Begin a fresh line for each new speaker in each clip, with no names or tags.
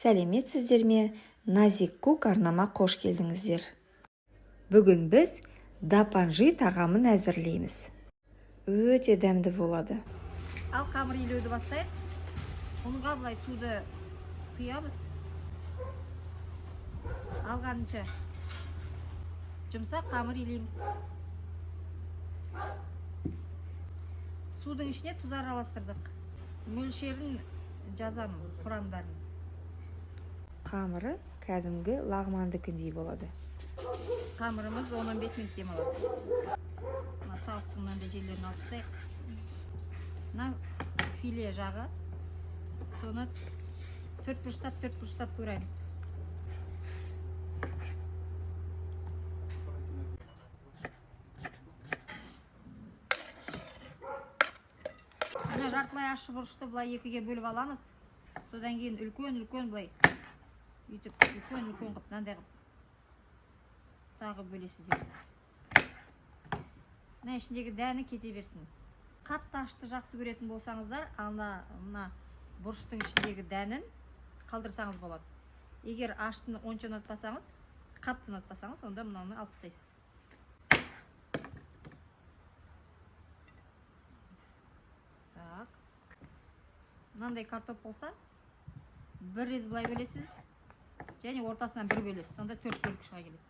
Сәлеметсіздер ме? Назик Кук арнама қош келдіңіздер. Бүгін біз дапанжи тағамын әзірлейміз. Өте дәмді болады.
Ал қамыр илеуді бастайық. Онға былай суды құямыз. Алғанынша жұмсақ қамыр илейміз. Судың ішіне тұз араластырдық. Мөлшерін жазамын, құрамдарын.
Қамыры кәдімгі лағмандыкіндей болады.
Қамырымыз 10-15 минут демалады. Мына тауықтың мынандай жерлерін алып тастайық. Мына филе жағы. Соны төрт бұрыштап тураймыз. Мына жартылай ащы бұрышты былай екіге бөліп аламыз. Содан кейін үлкен былай үйтіп үлкен қып, мынандай қып тағы бөлесіздер. Мына ішіндегі дәні кете берсін. Қатты ашты жақсы көретін болсаңыздар, мына бұрыштың ішіндегі дәнін қалдырсаңыз болады. Егер аштыны онша ұнатпасаңыз, қатты ұнатпасаңыз, онда мынаны алып тастайсыз. Мынандай картоп болса, бір рез былай бөлесіз, және ортасынан бір бөлесіз. Сонда 4 бөлік шыға келеді.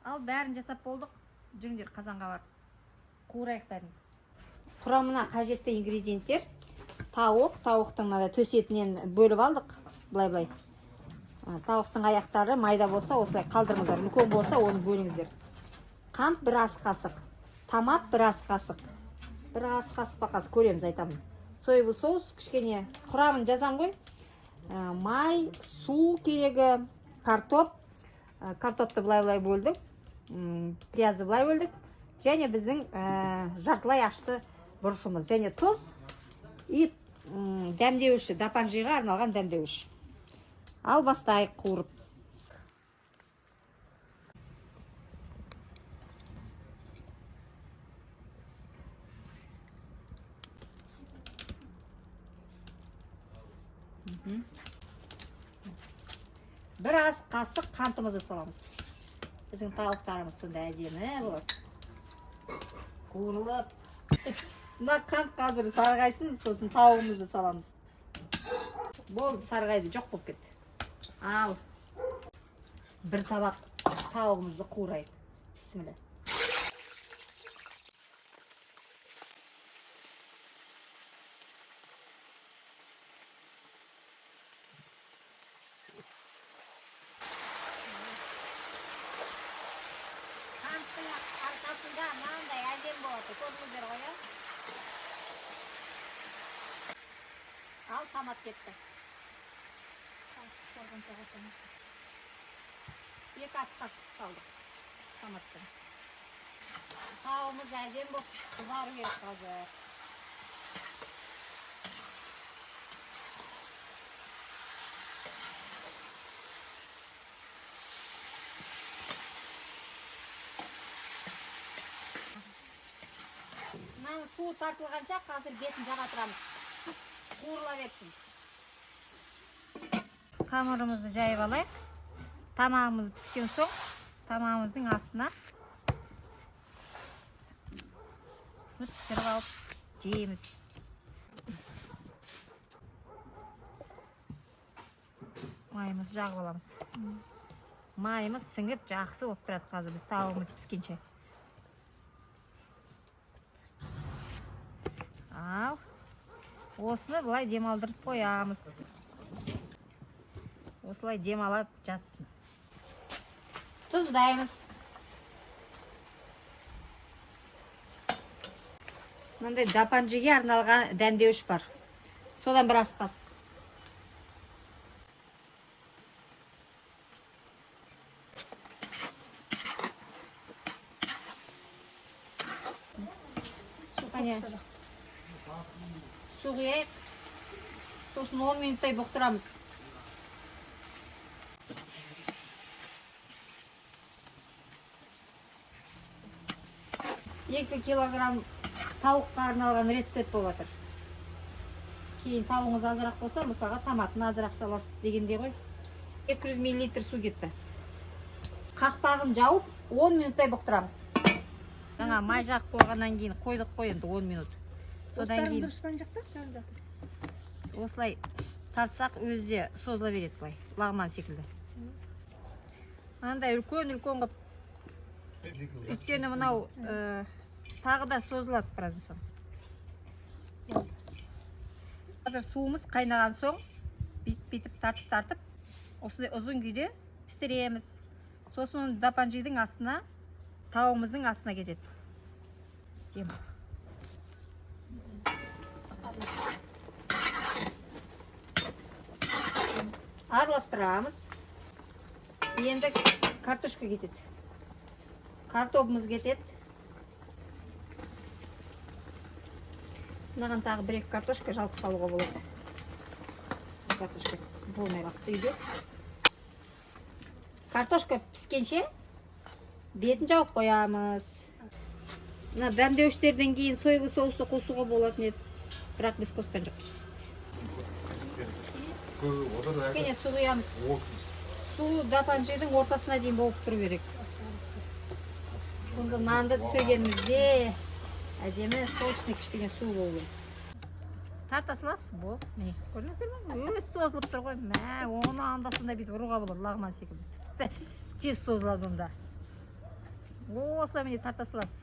Ал бәрін жасап болдық. Жүріңдер қазанға бар. Қуырайық бәрін. Құрамына қажетті ингредиенттер: тауықтың төсетінен бөліп алдық. Былай. Тауықтың аяқтары майда болса, осылай қалдырыңыздар. Үлкен болса, оны бөліңіздер. Қант 1 ас қасық, томат 1 ас қасық. 1 ас қасық бақасы көреміз, айтамын. Соевый соус кішкене, құрамын жазам ғой. Май, су керегі, картопты былай бөлдік, пиязды былай бөлдік, және біздің жартылай ашты бұрышымыз, және тұз и дәмдеуші, дапанжиға арналған дәмдеуіш. Ал бастайық қуырып. Бір ас қасық қантымызды саламыз. Біздің тауықтарымыз сонда әдемі болады. Қуырылып. Мына қант қазір сарғайсын, сосын тауығымызды саламыз. Болды, сарғайды, жоқ болып кетті. Ал, бір табақ тауығымызды қуырайық. Бісміллә. Арқасында мынандай әдем болады, көрдіңіздер ғой, а? Ал томат кетті. 2 ас қасық салдық томаттан. Тауымыз әдем болып қызару керек қазір. Су тартылғанша қазір бетін жаға тұрамыз. Қуырыла берсін. Қамырымызды жайып алайық. Тамағымыз піскен соң, тамағымыздың астына пісіріп алып жейміз. Майымыз жағып аламыз. Майымыз сіңіп жақсы болып тұрады қазір біз тауығымыз піскенше. Ал, осыны бұлай демалдырып қоямыз. Осылай демалап жатсын. Тұздаймыз. Мынандай дапанжиге арналған дәмдеуіш бар. Содан 1 ас қасық. Су құяйық. Сосын 10 минуттай бұқтырамыз. 2 килограмм тауыққа арналған рецепт болып жатыр. кейін тауыңыз азырақ болса, мысалға томатын азырақ саласыз дегендей ғой. 200 мл су кетті. Қақпағын жауып 10 минуттай бұқтырамыз. Жаңа май жағып қойғаннан кейін қойдық қой енді 10 минут. Содан кейін осылай тартсақ өзде созыла береді былай, лагман секілді. Андай үлкен қып. Өйткені мынау тағы да созылады біраздан соң. Қазір суымыз қайнаған соң бүйтіп тартып осылай ұзын күйде пісіреміз. Сосын дапанжидың астына, тауымыздың астына кетеді. Араластырамыз. Енді картошка кетеді. Картобымыз кетеді. Мынаған тағы 1-2 картошка жалпы салуға болады. Картошка болмай қалыпты үйде. Картошка піскенше бетін жауып қоямыз. Мына дәмдеуіштерден кейін сойғы соусы қосуға болатын еді. Бірақ біз қосқан жоқпыз. Кішкене су құямыз. Су дапанжидың ортасына дейін болып тұру керек. Сонда нанды түсіргенімізде әдемі сочный кішкене су болу. Тарта саласыз, бол. Міне, көрдіңіздер ме? Өз созылып тұр ғой. Мә, оны анда-санда бүйтіп ұруға болады, лагман секілді. Тез созылады онда. Осылай міне тарта саласыз.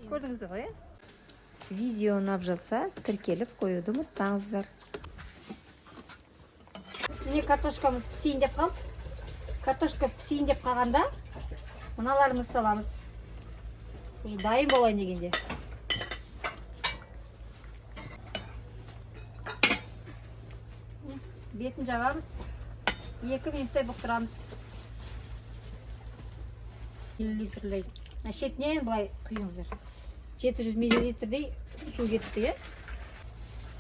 Көрдіңіздер ғой,
Видео ұнап жатса, тіркеліп қоюды ұмытпаңыздар.
Міне картошкамыз пісейін деп қалды. Картошка пісейін деп қалғанда мыналарымыз саламыз. Уже дайын болайын дегенде. Бетін жабамыз. 2 минуттай бұқтырамыз. Миллилитрдей. Шетінен бұлай құйыңыздар. 700 миллилитрдей су кетті, е?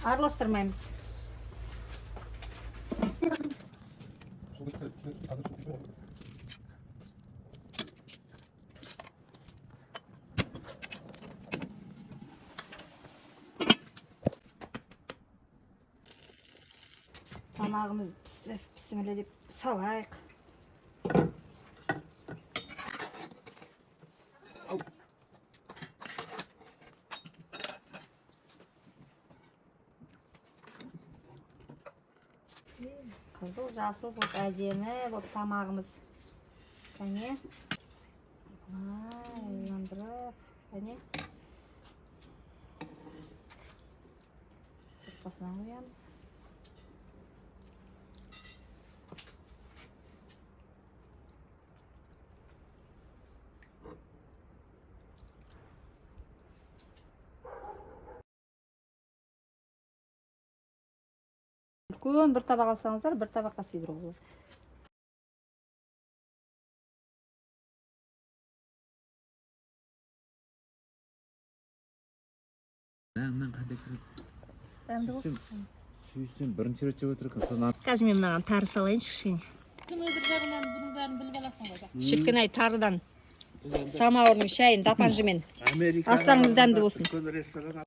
Араластырмаймыз. Тамағымыз пісімілі деп салайық. Қызыл жасыл болып әдемі болып тамағымыз. Кәне. Ойландырып. Кәне. Басынан қоямыз. Үлкен бір табақ алсаңыздар, бір табаққа сыйдыруға болады.
Сүйсен бірінші рет жеп отырған соны
Қазір мен мынаған тары салайыншы кішкене.
Өбір жағынан бұның бәрін біліп аласың ғой.
Шіркін-ай, тарыдан самауырдың шайын дапанжымен. Астарыңыз дәмді болсын.